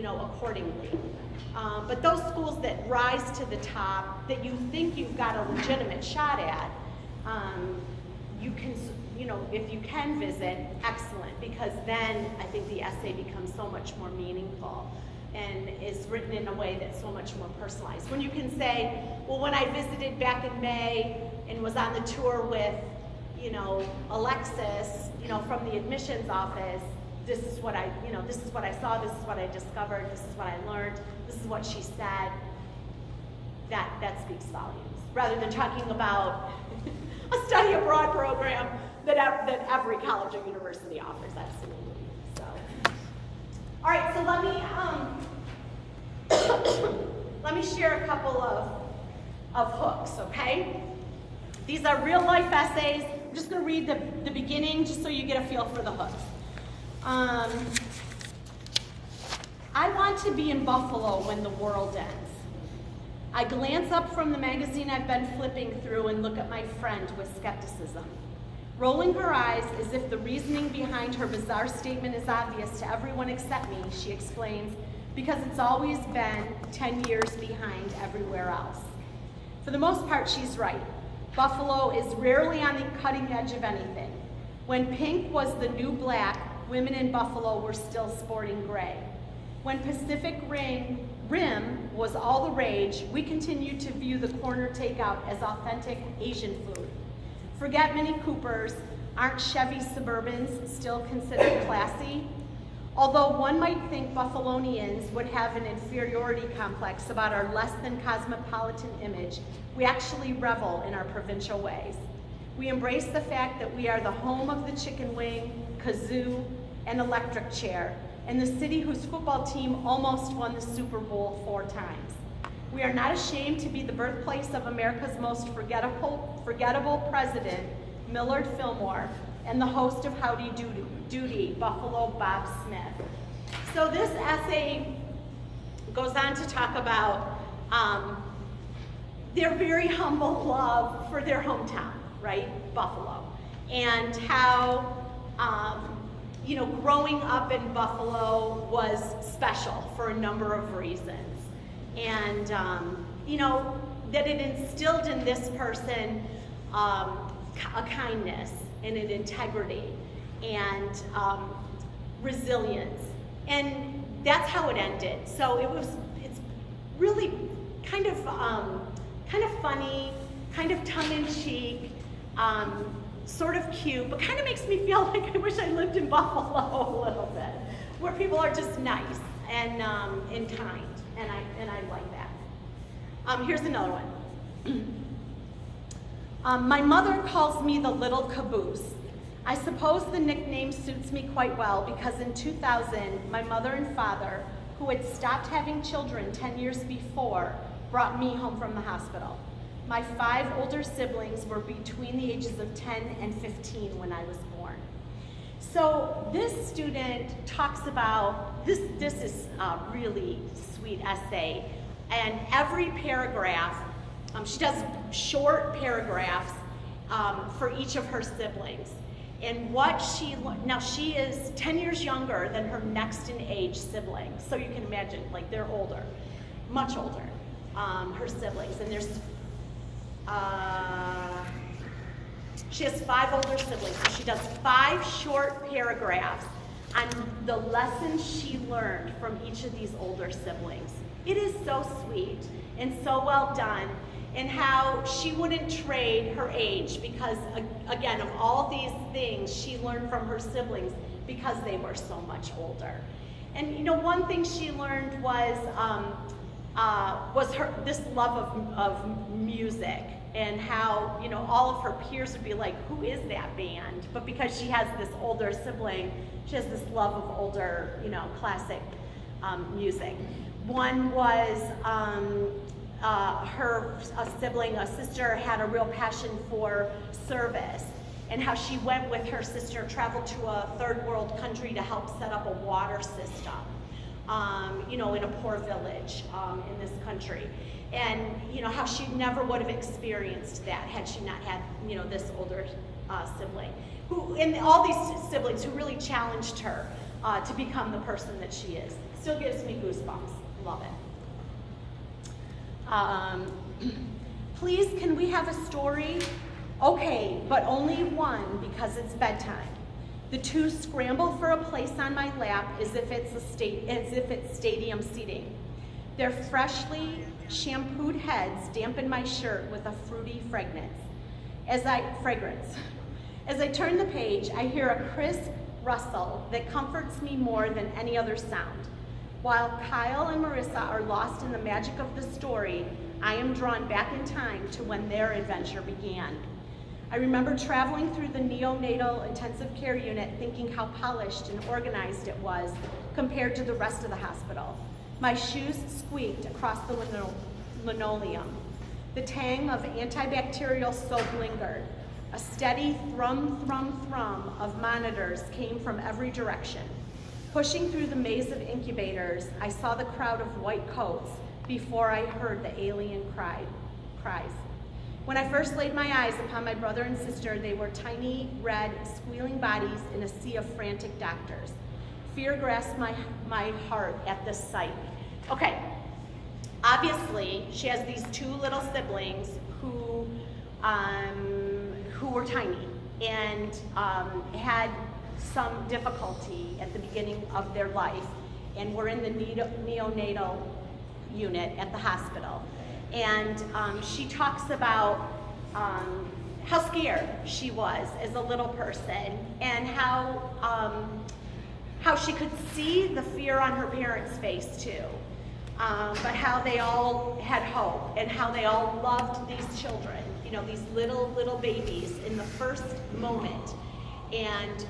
accordingly. But those schools that rise to the top, that you think you've got a legitimate shot at, you can, if you can visit, excellent, because then I think the essay becomes so much more meaningful and is written in a way that's so much more personalized. When you can say, well, when I visited back in May and was on the tour with, Alexis, from the admissions office, this is what I saw, this is what I discovered, this is what I learned, this is what she said. That speaks volumes. Rather than talking about a study abroad program that every college or university offers, absolutely. So, all right, so let me share a couple of hooks, okay? These are real life essays. I'm just gonna read the beginning just so you get a feel for the hooks. I want to be in Buffalo when the world ends. I glance up from the magazine I've been flipping through and look at my friend with skepticism. Rolling her eyes as if the reasoning behind her bizarre statement is obvious to everyone except me, she explains, because it's always been 10 years behind everywhere else. For the most part, she's right. Buffalo is rarely on the cutting edge of anything. When pink was the new black, women in Buffalo were still sporting gray. When Pacific Rim was all the rage, we continued to view the corner takeout as authentic Asian food. Forget Mini Coopers, aren't Chevy Suburbans still considered classy? Although one might think Buffalonians would have an inferiority complex about our less than cosmopolitan image, we actually revel in our provincial ways. We embrace the fact that we are the home of the chicken wing, kazoo, and electric chair, and the city whose football team almost won the Super Bowl 4 times. We are not ashamed to be the birthplace of America's most forgettable president, Millard Fillmore, and the host of Howdy Doody, Buffalo Bob Smith. So this essay goes on to talk about their very humble love for their hometown, right, Buffalo, and how growing up in Buffalo was special for a number of reasons. And, that it instilled in this person a kindness and an integrity and resilience. And that's how it ended. So it's really kind of funny, kind of tongue-in-cheek, sort of cute, but kind of makes me feel like I wish I lived in Buffalo a little bit, where people are just nice and kind, and I like that. Here's another one. My mother calls me the little caboose. I suppose the nickname suits me quite well because in 2000, my mother and father, who had stopped having children 10 years before, brought me home from the hospital. My 5 older siblings were between the ages of 10 and 15 when I was born. So this student talks about, this is a really sweet essay, and every paragraph, she does short paragraphs for each of her siblings. And what now she is 10 years younger than her next in age siblings. So you can imagine, like they're older, much older, her siblings. And there's, she has 5 older siblings. So she does 5 short paragraphs on the lessons she learned from each of these older siblings. It is so sweet and so well done. And how she wouldn't trade her age because, again, of all these things she learned from her siblings because they were so much older. And one thing she learned was this love of music, and how all of her peers would be like, "Who is that band?" But because she has this older sibling, she has this love of older, classic music. One was. A sister had a real passion for service, and how she went with her sister, traveled to a third world country to help set up a water system, in a poor village in this country. And how she never would have experienced that had she not had, this older sibling. And all these siblings who really challenged her to become the person that she is. Still gives me goosebumps. Love it. Please, can we have a story? Okay, but only one because it's bedtime. The two scramble for a place on my lap as if it's stadium seating. Their freshly shampooed heads dampen my shirt with a fruity fragrance. As I turn the page, I hear a crisp rustle that comforts me more than any other sound. While Kyle and Marissa are lost in the magic of the story, I am drawn back in time to when their adventure began. I remember traveling through the neonatal intensive care unit thinking how polished and organized it was compared to the rest of the hospital. My shoes squeaked across the linoleum. The tang of antibacterial soap lingered. A steady thrum, thrum, thrum of monitors came from every direction. Pushing through the maze of incubators, I saw the crowd of white coats before I heard the alien cries. When I first laid my eyes upon my brother and sister, they were tiny, red, squealing bodies in a sea of frantic doctors. Fear grasped my heart at this sight. Okay, obviously, she has these two little siblings who were tiny and had some difficulty at the beginning of their life and were in the neonatal unit at the hospital. And she talks about how scared she was as a little person and how she could see the fear on her parents' face too. But how they all had hope and how they all loved these children, you know, these little babies in the first moment, and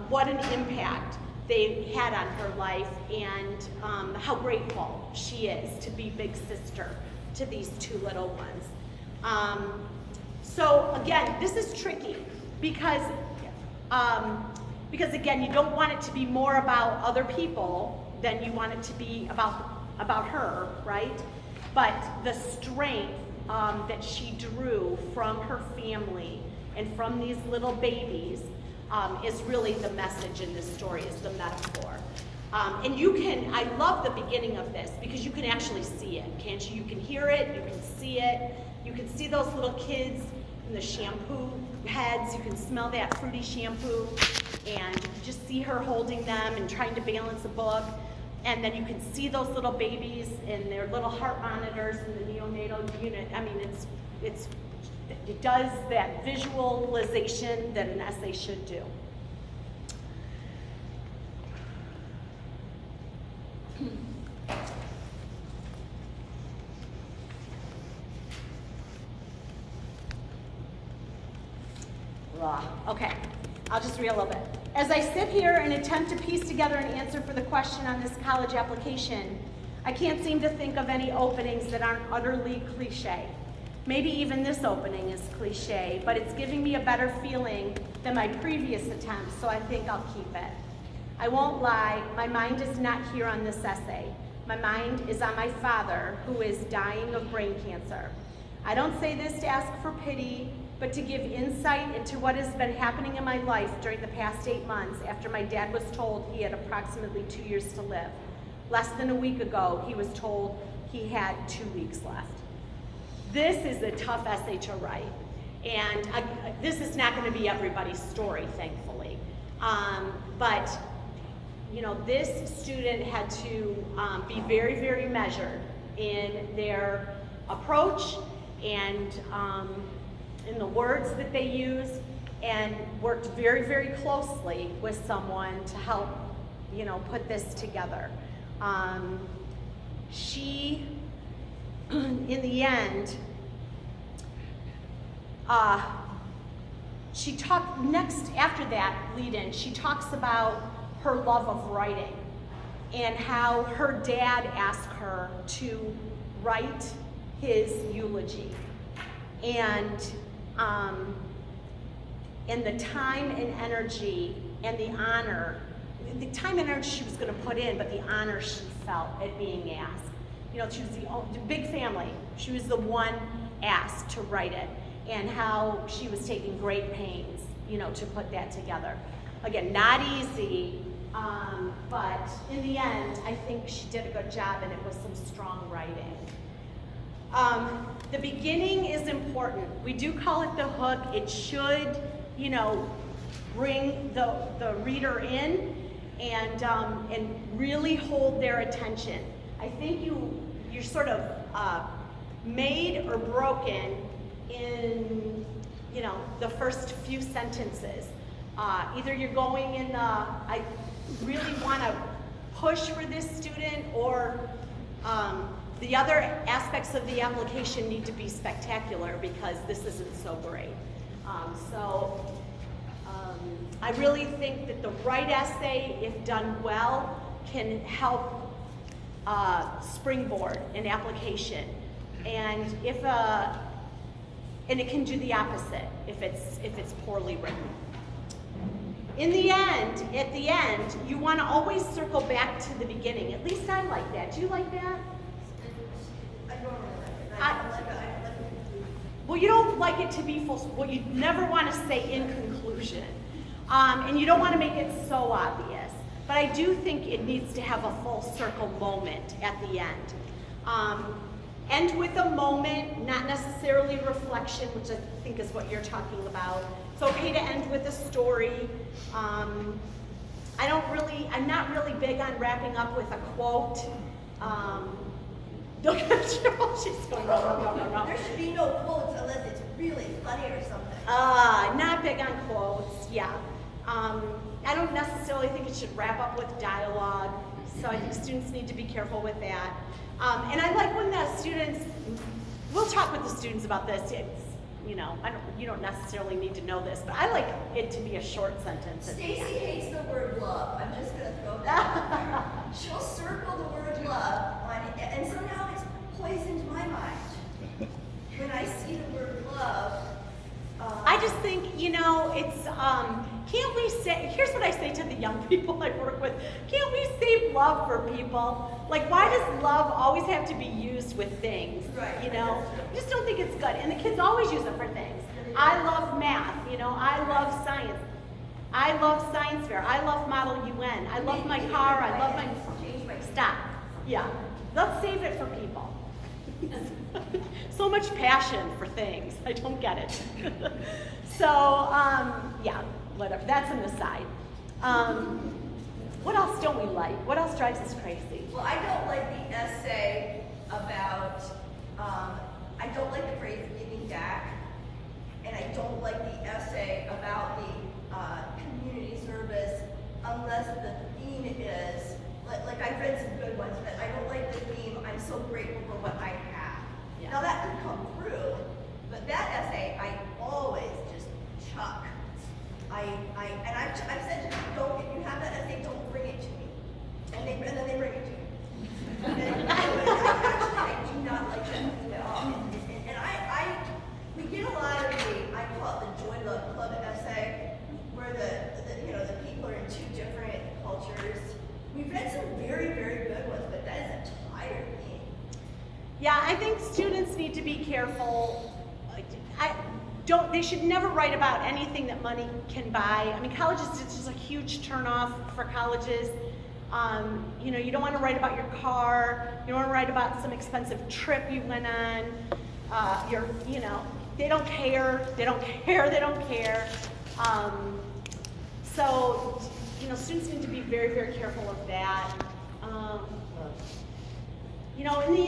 what an impact they had on her life, and how grateful she is to be big sister to these two little ones. So again, this is tricky because again, you don't want it to be more about other people than you want it to be about her, right? But the strength that she drew from her family and from these little babies is really the message in this story, is the metaphor. And I love the beginning of this because you can actually see it, can't you? You can hear it, you can see it, you can see those little kids in the shampoo heads, you can smell that fruity shampoo, and you can just see her holding them and trying to balance a book. And then you can see those little babies in their little heart monitors in the neonatal unit. I mean, it does that visualization that an essay should do. Okay, I'll just read a little bit. As I sit here and attempt to piece together an answer for the question on this college application, I can't seem to think of any openings that aren't utterly cliche. Maybe even this opening is cliche, but it's giving me a better feeling than my previous attempts, so I think I'll keep it. I won't lie, my mind is not here on this essay. My mind is on my father, who is dying of brain cancer. I don't say this to ask for pity, but to give insight into what has been happening in my life during the past 8 months after my dad was told he had approximately 2 years to live. Less than a week ago, he was told he had 2 weeks left. This is a tough essay to write, and this is not going to be everybody's story, thankfully. But you know, this student had to be very, very measured in their approach and in the words that they use, and worked very, very closely with someone to help, you know, put this together. She, in the end, she talked next, after that lead-in, she talks about her love of writing and how her dad asked her to write his eulogy, and the time and energy and the honor, the time and energy she was going to put in, but the honor she felt at being asked. You know, she was the big family. She was the one asked to write it, and how she was taking great pains, you know, to put that together. Again, not easy, But in the end, I think she did a good job, and it was some strong writing. The beginning is important. We do call it the hook. It should, you know, bring the reader in and really hold their attention. I think you're sort of made or broken in, you know, the first few sentences. Either you're going in the, I really want to push for this student, or the other aspects of the application need to be spectacular because this isn't so great. I really think that the right essay, if done well, can help springboard an application, and and it can do the opposite if it's poorly written. In the end, at the end, you want to always circle back to the beginning. At least I like that. Do you like that? I don't really like it. Well, you don't like it to be full. Well, you never want to say in conclusion, and you don't want to make it so obvious. But I do think it needs to have a full circle moment at the end. End with a moment, not necessarily reflection, which I think is what you're talking about. It's okay to end with a story. I'm not really big on wrapping up with a quote. Look at Cheryl, she's going, no. There should be no quotes unless it's really funny or something. Not big on quotes, yeah. I don't necessarily think it should wrap up with dialogue, so I think students need to be careful with that. And I like when the students, we'll talk with the students about this. It's, you know, you don't necessarily need to know this, but I like it to be a short sentence. Stacy hates the word love. I'm just going to throw that out there. She'll circle the word love on it, and somehow it's poisoned my mind. When I see the word love, I just think, you know, it's, can't we say, here's what I say to the young people I work with, can't we save love for people? Like, why does love always have to be used with things, Right. you know? I just don't think it's good, and the kids always use it for things. I love math, you know, I love science. I love science fair, I love Model UN, I love my car, I love my, stop, yeah. Let's save it for people. So much passion for things. I don't get it. So, yeah, whatever. That's an aside. What else don't we like? What else drives us crazy? well, I don't like the essay about, I don't like the phrase giving back, and I don't like the essay about the community service unless the theme is, like I've read some good ones, but I don't like the theme, I'm so grateful for what I have. Yeah. Now that could come through, but that essay I always just chuck. I've said to them, don't, if you have that essay, don't bring it to me. And then they bring it to me. And I do not like that at all. And we get a lot of I call it the Joy Love Club essay, where the people are in two different cultures. We've read some very, very good ones, but that is a tired theme. Yeah, I think students need to be careful. They should never write about anything that money can buy. I mean, colleges, it's just a huge turnoff for colleges. You know, you don't want to write about your car. You don't want to write about some expensive trip you went on. You know, they don't care. They don't care. They don't care. So, you know, students need to be very, very careful of that. You know, in the